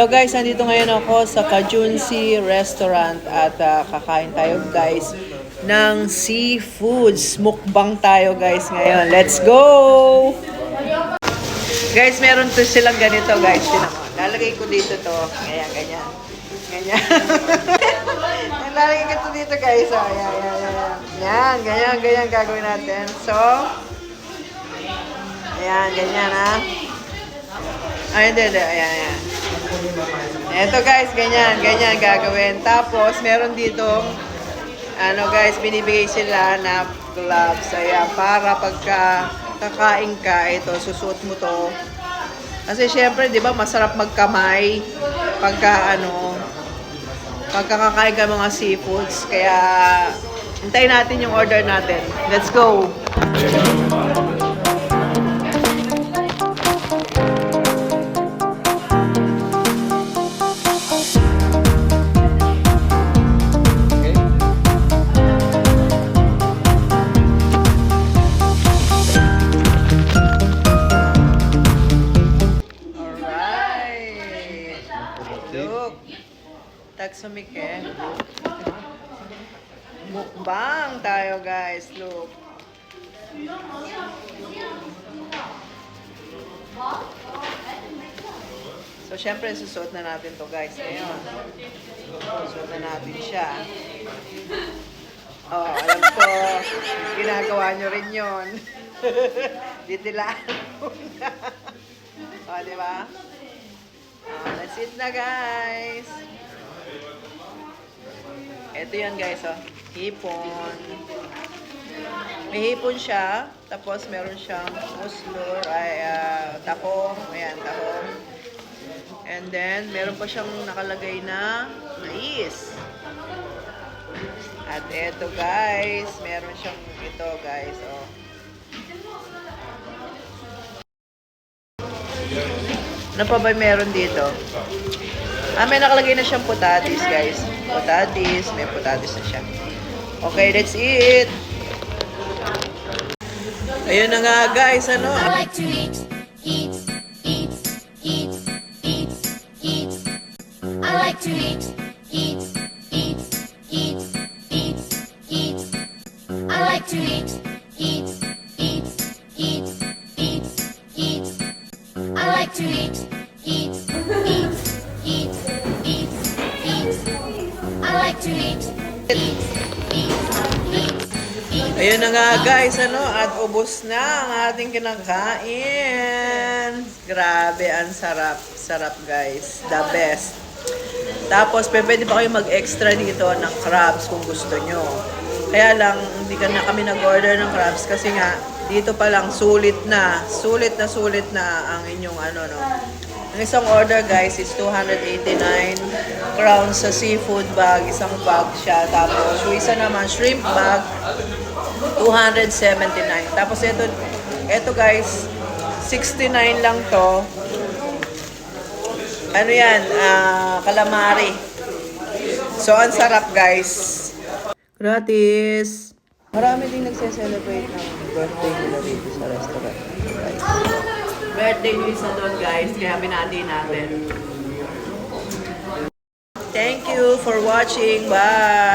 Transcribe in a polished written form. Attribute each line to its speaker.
Speaker 1: Hello guys, nandito ngayon ako sa Kajunsi Restaurant at kakain tayo guys ng seafoods. Mukbang tayo guys ngayon. Let's go! Guys, meron to silang ganito guys. Tinan mo. Lalagay ko dito to. Ganyan, ganyan. Ganyan. Lalagay ko to dito guys. Oh, yan, yan, yan. Yan, ganyan, ganyan gagawin natin. So, ayan, ganyan ha. Ay, hindi. Ayan, ayan. Eto guys, ganyan gagawin. Tapos, meron ditong, guys, binibigay sila na gloves. Ayan, para pagka kakain ka, ito, susuot mo to. Kasi syempre, di ba, masarap magkamay pagka, pagka kakain ka mga seafoods. Kaya, hintayin natin yung order natin. Let's go! Look, tagsumike. Mukbang tayo guys, look. So, syempre, susuot na natin to guys. Ngayon, susuot na natin siya. Oh, alam ko, ginagawa nyo rin yun. Ditilaan muna. Oh, di ba? That's it na guys. Ito yan guys, oh. Hipon. May hipon siya. Tapos meron siyang muslor, tahong. Ayan, tahong. And then, meron pa siyang nakalagay na mais. At ito guys, meron siyang ito guys, oh. Ano pa ba meron dito? May nakalagay na siyang putatis, guys. Putatis, may putatis na siya. Okay, that's it. Ayun na nga, guys, I like to eat. I like to eat. I like to eat. I like to eat. I like to eat. Ayun na nga guys, at ubos na ang ating kinakain. Grabe, ang sarap. Sarap guys. The best. Tapos, pwede pa kayo mag-extra dito ng crabs kung gusto nyo. Kaya lang, hindi ka na kami nag-order ng crabs kasi nga, dito pa lang, sulit na ang inyong Ang isang order guys is 289 crowns sa seafood bag, isang bag siya. Tapos, yung isa naman, shrimp bag, 279. Tapos, ito guys, 69 lang to. Ano yan? Calamari. So, ang sarap guys. Gratis. Marami ding nagse-celebrate ng birthday nila dito sa restaurant. Guys. Birthday nyo isa doon guys, kaya binati natin. Thank you for watching. Bye!